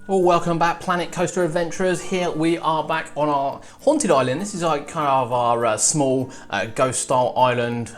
Well, welcome back, Planet Coaster Adventurers. Here we are back on our haunted island. This is like kind of our small ghost style island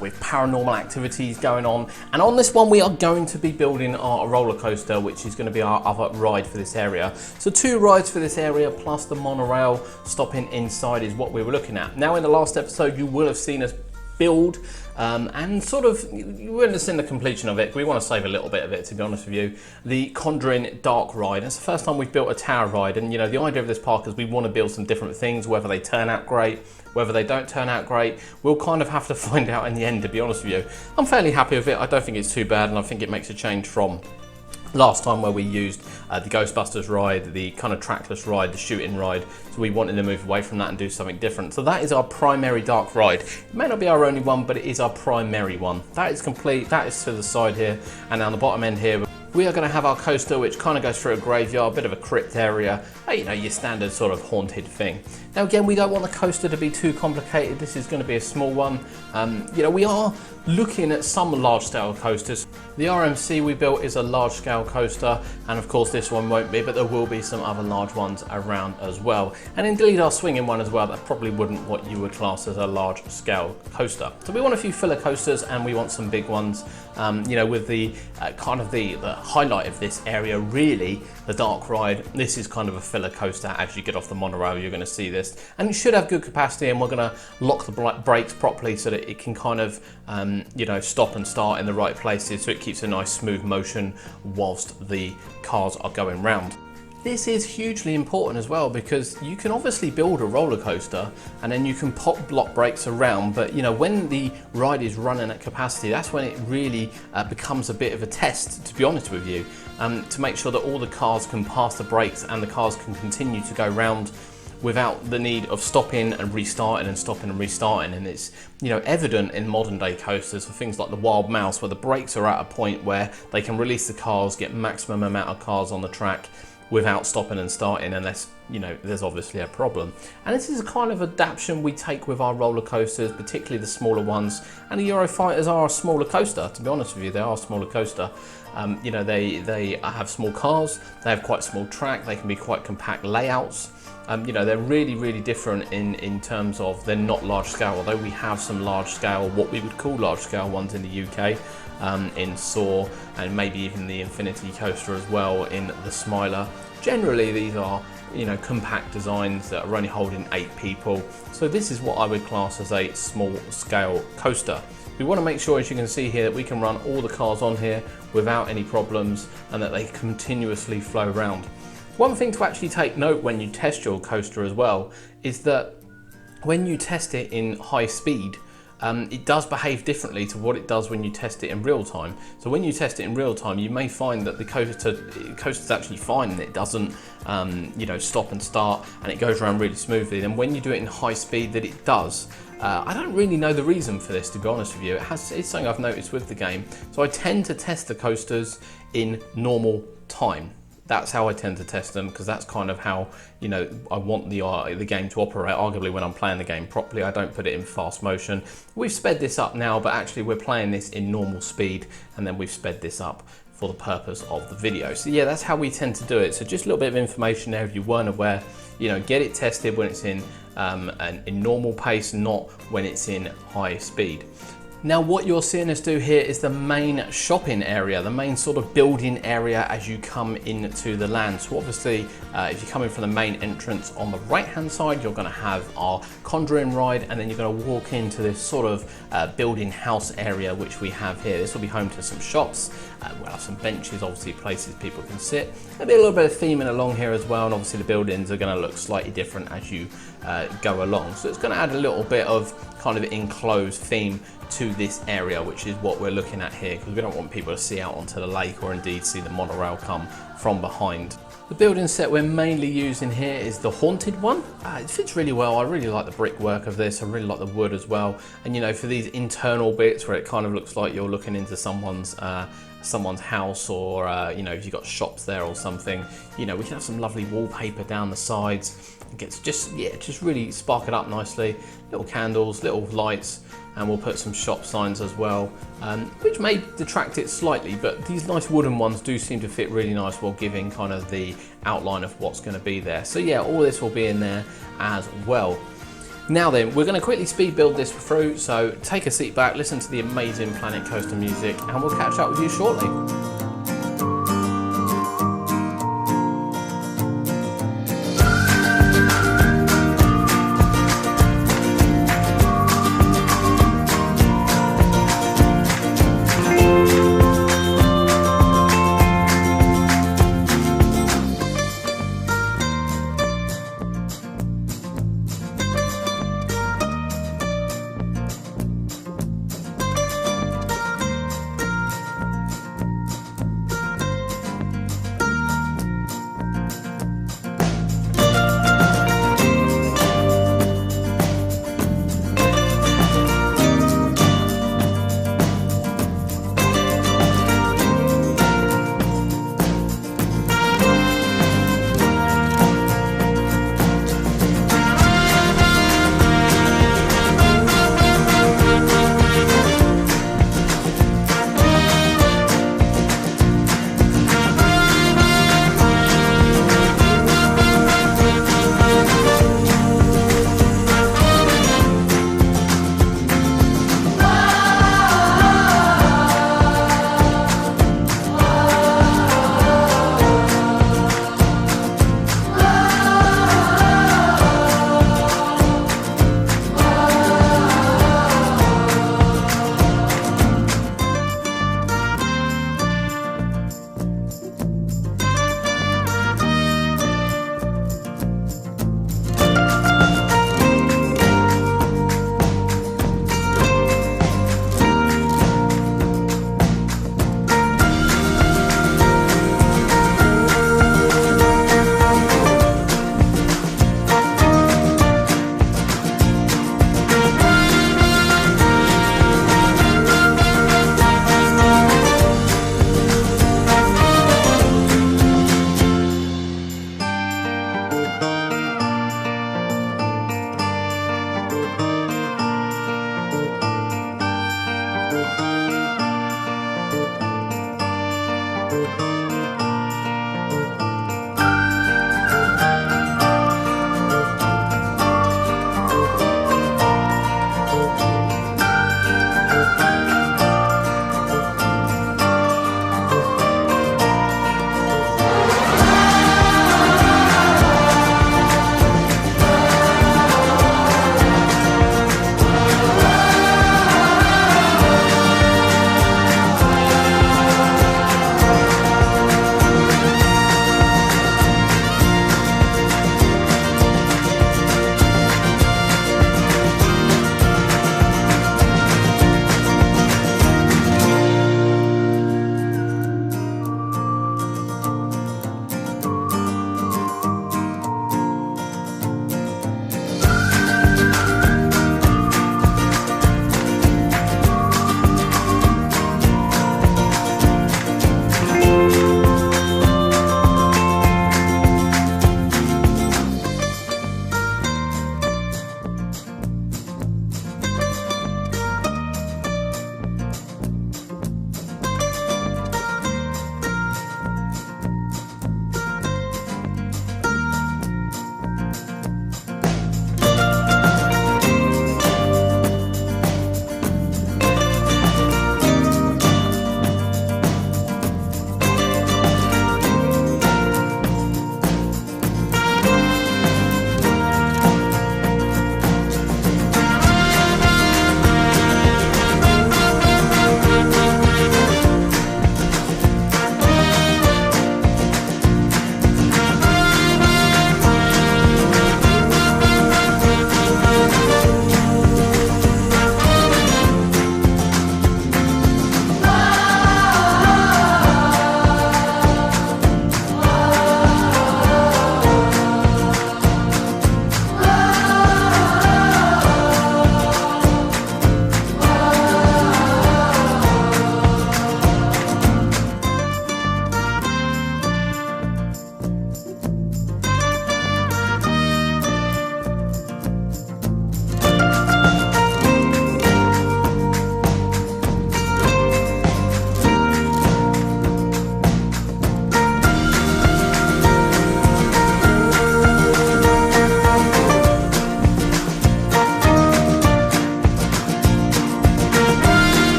with paranormal activities going on. And on this one, we are going to be building our roller coaster, which is going to be our other ride for this area. So 2 rides for this area, plus the monorail stopping inside is what we were looking at. Now, in the last episode, you will have seen us build and sort of, you wouldn't have seen the completion of it. We want to save a little bit of it, to be honest with you. The Conjuring Dark Ride. It's the first time we've built a tower ride, and you know, the idea of this park is we want to build some different things, whether they turn out great, whether they don't turn out great, we'll kind of have to find out in the end, to be honest with you. I'm fairly happy with it. I don't think it's too bad, and I think it makes a change from last time where we used the Ghostbusters ride, the kind of trackless ride, the shooting ride. So we wanted to move away from that and do something different. So that is our primary dark ride. It may not be our only one, but it is our primary one. That is complete. That is to the side here, and on the bottom end here, we are going to have our coaster, which kind of goes through a graveyard, a bit of a crypt area, you know, your standard sort of haunted thing. Now again, we don't want the coaster to be too complicated. This is going to be a small one. You know, we are looking at some large scale coasters. The RMC we built is a large scale coaster, and of course this one won't be, but there will be some other large ones around as well. And indeed our swinging one as well, that probably wouldn't what you would class as a large scale coaster. So we want a few filler coasters and we want some big ones. You know, with the kind of the highlight of this area, really, the dark ride. This is kind of a filler coaster. As you get off the monorail, you're going to see this, and it should have good capacity, and we're going to lock the brakes properly so that it can kind of you know, stop and start in the right places, so it keeps a nice smooth motion whilst the cars are going round. This is hugely important as well, because you can obviously build a roller coaster and then you can pop block brakes around, but you know, when the ride is running at capacity, that's when it really becomes a bit of a test, to be honest with you, to make sure that all the cars can pass the brakes and the cars can continue to go round without the need of stopping and restarting and stopping and restarting. And it's, you know, evident in modern day coasters for things like the Wild Mouse, where the brakes are at a point where they can release the cars, get maximum amount of cars on the track without stopping and starting, unless, you know, there's obviously a problem. And this is a kind of adaptation we take with our roller coasters, particularly the smaller ones. And the Eurofighters are a smaller coaster, to be honest with you. They are a smaller coaster. You know, they have small cars, they have quite small track, they can be quite compact layouts. You know, they're really, really different in terms of they're not large scale, although we have some large scale, what we would call large scale ones in the UK, in Saw, and maybe even the Infinity Coaster as well in the Smiler. Generally, these are, you know, compact designs that are only holding 8 people. So this is what I would class as a small scale coaster. We want to make sure, as you can see here, that we can run all the cars on here without any problems and that they continuously flow around. One thing to actually take note when you test your coaster as well is that when you test it in high speed, it does behave differently to what it does when you test it in real time. So when you test it in real time, you may find that the coaster's actually fine and it doesn't you know, stop and start, and it goes around really smoothly. And when you do it in high speed, that it does. I don't really know the reason for this, to be honest with you. It's something I've noticed with the game. So I tend to test the coasters in normal time. That's how I tend to test them, because that's kind of how, you know, I want the game to operate. Arguably, when I'm playing the game properly, I don't put it in fast motion. We've sped this up now, but actually we're playing this in normal speed, and then we've sped this up for the purpose of the video. So yeah, that's how we tend to do it. So just a little bit of information there if you weren't aware. You know, get it tested when it's in normal pace, not when it's in high speed. Now what you're seeing us do here is the main shopping area, the main sort of building area as you come into the land. So obviously, if you're coming from the main entrance on the right hand side, you're going to have our Conjuring ride, and then you're going to walk into this sort of building house area which we have here. This will be home to some shops, we'll have some benches, obviously places people can sit. There'll be a little bit of theming along here as well, and obviously the buildings are going to look slightly different as you go along. So it's going to add a little bit of kind of enclosed theme to this area, which is what we're looking at here, because we don't want people to see out onto the lake or indeed see the monorail come from behind. The building set we're mainly using here is the Haunted one. It fits really well. I really like the brickwork of this. I really like the wood as well. And you know, for these internal bits where it kind of looks like you're looking into someone's someone's house, or you know, if you've got shops there or something, you know, we can have some lovely wallpaper down the sides. It gets just really spark it up nicely. Little candles, little lights, and we'll put some shop signs as well, which may detract it slightly, but these nice wooden ones do seem to fit really nice while giving kind of the outline of what's going to be there. So yeah, all this will be in there as well. Now then, we're going to quickly speed build this through, so take a seat back, listen to the amazing Planet Coaster music, and we'll catch up with you shortly.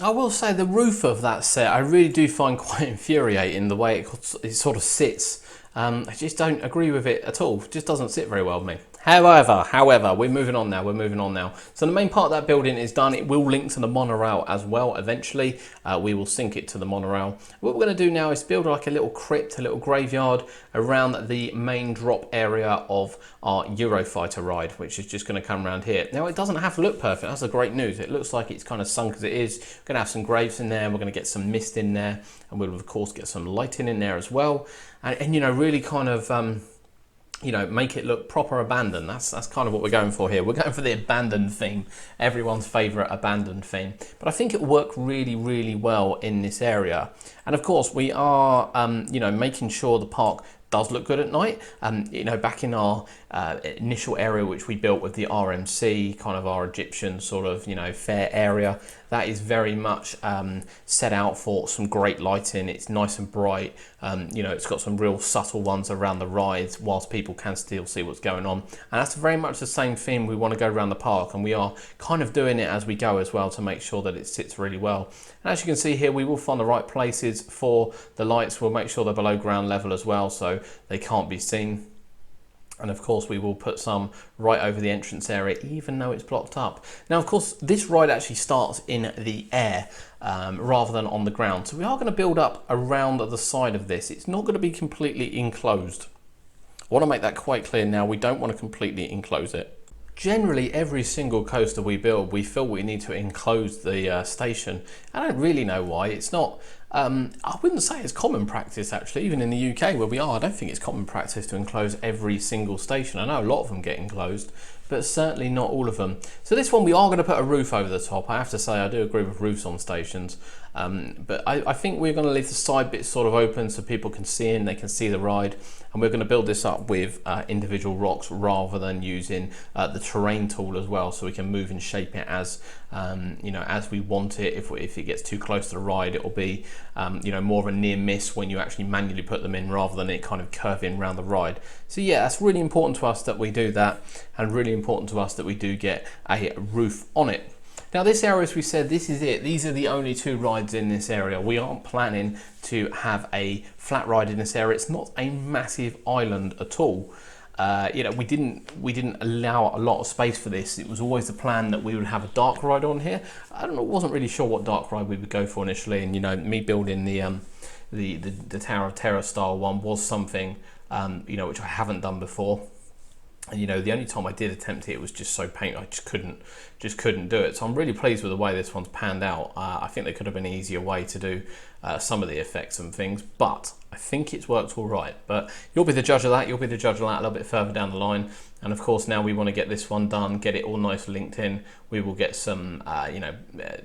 I will say the roof of that set I really do find quite infuriating, the way it sort of sits. I just don't agree with it at all. It just doesn't sit very well with me. However, we're moving on now. So the main part of that building is done. It will link to the monorail as well eventually. We will sync it to the monorail. What we're going to do now is build like a little crypt, a little graveyard around the main drop area of our Eurofighter ride, which is just going to come around here. Now, it doesn't have to look perfect. That's the great news. It looks like it's kind of sunk as it is. We're going to have some graves in there. We're going to get some mist in there, and we'll of course get some lighting in there as well. And you know, really kind of you know, make it look proper abandoned. That's kind of what we're going for here. We're going for the abandoned theme, everyone's favorite abandoned theme. But I think it will work really, really well in this area. And of course, we are, you know, making sure the park does look good at night. You know, back in our initial area which we built with the RMC, kind of our Egyptian sort of, you know, fair area, that is very much set out for some great lighting. It's nice and bright. You know, it's got some real subtle ones around the rides whilst people can still see what's going on. And that's very much the same theme we want to go around the park, and we are kind of doing it as we go as well to make sure that it sits really well. And as you can see here, we will find the right places for the lights. We'll make sure they're below ground level as well, so they can't be seen. And of course, we will put some right over the entrance area, even though it's blocked up. Now, of course, this ride actually starts in the air rather than on the ground. So we are going to build up around the side of this. It's not going to be completely enclosed. I want to make that quite clear now. We don't want to completely enclose it. Generally, every single coaster we build, we feel we need to enclose the station. I don't really know why. It's not, I wouldn't say it's common practice actually, even in the UK where we are. I don't think it's common practice to enclose every single station. I know a lot of them get enclosed, but certainly not all of them. So this one, we are going to put a roof over the top. I have to say, I do agree with roofs on stations, but I think we're going to leave the side bits sort of open so people can see in, they can see the ride, and we're going to build this up with individual rocks rather than using the terrain tool as well, so we can move and shape it as you know, as we want it. If it gets too close to the ride, it will be you know, more of a near miss when you actually manually put them in rather than it kind of curving around the ride. So yeah, that's really important to us that we do that, and really important to us that we do get a roof on it. Now this area, as we said, this is it. These are the only two rides in this area. We aren't planning to have a flat ride in this area. It's not a massive island at all. You know, we didn't allow a lot of space for this. It was always the plan that we would have a dark ride on here. I don't know, wasn't really sure what dark ride we would go for initially, and you know, me building the Tower of Terror style one was something you know, which I haven't done before. And you know, the only time I did attempt it was just so painful. I just couldn't do it. So I'm really pleased with the way this one's panned out. I think there could have been an easier way to do some of the effects and things, but I think it's worked all right. But you'll be the judge of that. You'll be the judge of that a little bit further down the line. And of course, now we want to get this one done, get it all nice linked in. We will get some, you know,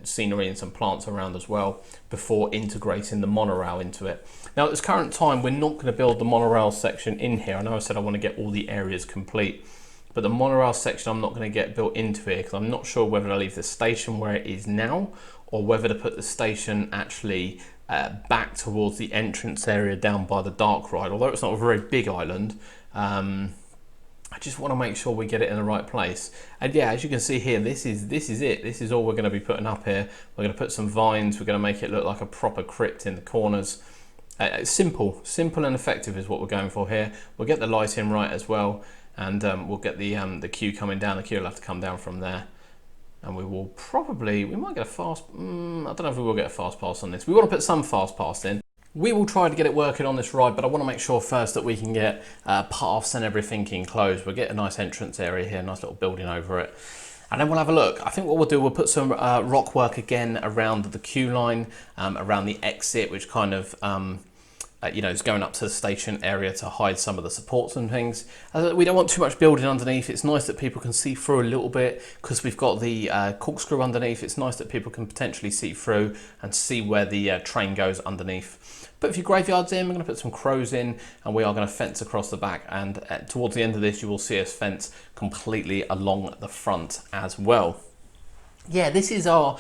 scenery and some plants around as well before integrating the monorail into it. Now, at this current time, we're not going to build the monorail section in here. I know I said I want to get all the areas complete, but the monorail section I'm not going to get built into here because I'm not sure whether to leave the station where it is now or whether to put the station actually back towards the entrance area down by the dark ride. Although it's not a very big island, I just want to make sure we get it in the right place. And yeah, as you can see here, this is it. This is all we're going to be putting up here. We're going to put some vines. We're going to make it look like a proper crypt in the corners. Simple and effective is what we're going for here. We'll get the lighting right as well, and we'll get the queue coming down. The queue will have to come down from there, and we will probably, we might get a fast, I don't know if we will get a fast pass on this. We want to put some fast pass in. We will try to get it working on this ride, but I want to make sure first that we can get paths and everything enclosed. We'll get a nice entrance area here, nice little building over it. And then we'll have a look. I think what we'll do, we'll put some rock work again around the queue line, around the exit, which kind of, you know, is going up to the station area to hide some of the supports and things. We don't want too much building underneath. It's nice that people can see through a little bit because we've got the corkscrew underneath. It's nice that people can potentially see through and see where the train goes underneath. Put a few graveyards in, we're going to put some crows in, and we are going to fence across the back, and towards the end of this you will see us fence completely along the front as well. yeah, this is our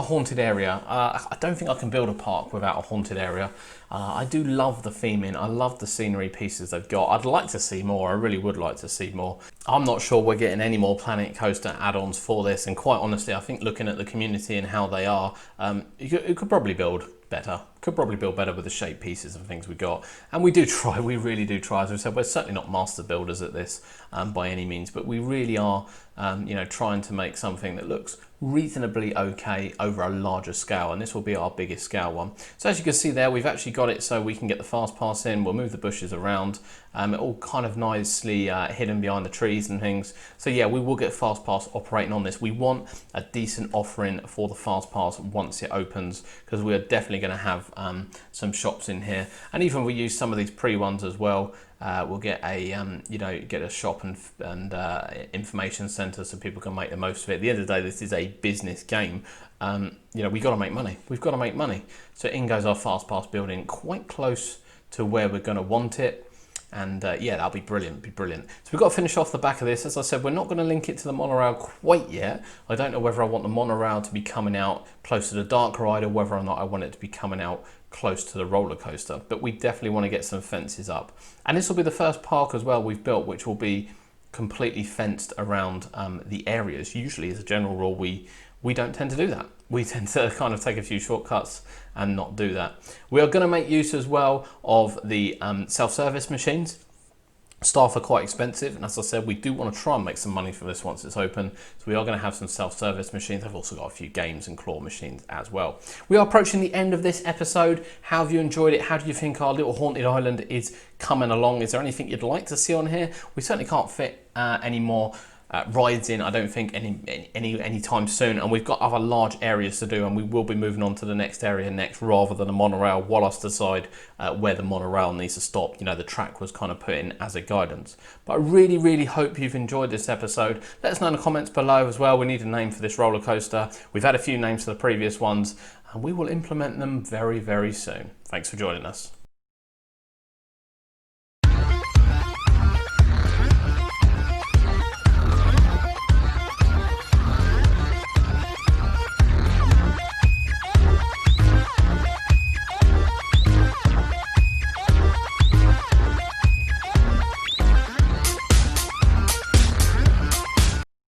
haunted area. I don't think I can build a park without a haunted area. I do love the theming. I love the scenery pieces they've got. I'd like to see more. I really would like to see more. I'm not sure we're getting any more Planet Coaster add-ons for this. And quite honestly, I think looking at the community and how they are, you could probably build better. Could probably build better with the shape pieces and things we got. And we do try. We really do try. As we said, we're certainly not master builders at this by any means, but we really are, trying to make something that looks reasonably okay over a larger scale, and this will be our biggest scale one. So as you can see there, we've actually got it so we can get the fast pass in. We'll move the bushes around, all kind of nicely hidden behind the trees and things. So yeah, we will get fast pass operating on this. We want a decent offering for the fast pass once it opens, because we are definitely going to have some shops in here, and even we use some of these pre ones as well. We'll get a get a shop and information centre so people can make the most of it. At the end of the day, this is a business game. We got to make money. We've got to make money. So in goes our fast pass building, quite close to where we're going to want it. And yeah, that'll be brilliant, So we've got to finish off the back of this. As I said, we're not going to link it to the monorail quite yet. I don't know whether I want the monorail to be coming out close to the dark ride or whether or not I want it to be coming out close to the roller coaster. But we definitely want to get some fences up. And this will be the first park as well we've built, which will be completely fenced around the areas. Usually, as a general rule, we don't tend to do that. We tend to kind of take a few shortcuts and not do that. We are going to make use as well of the self-service machines. Staff are quite expensive, and as I said, we do want to try and make some money for this once it's open. So we are going to have some self-service machines. I've also got a few games and claw machines as well. We are approaching the end of this episode. How have you enjoyed it? How do you think our little haunted island is coming along? Is there anything you'd like to see on here? We certainly can't fit any more rides in, I don't think, any time soon, and we've got other large areas to do, and we will be moving on to the next area next rather than a monorail while I decide where the monorail needs to stop. The track was kind of put in as a guidance. But I really hope you've enjoyed this episode. Let us know in the comments below as well. We need a name for this roller coaster. We've had a few names for the previous ones, and we will implement them very soon. Thanks for joining us.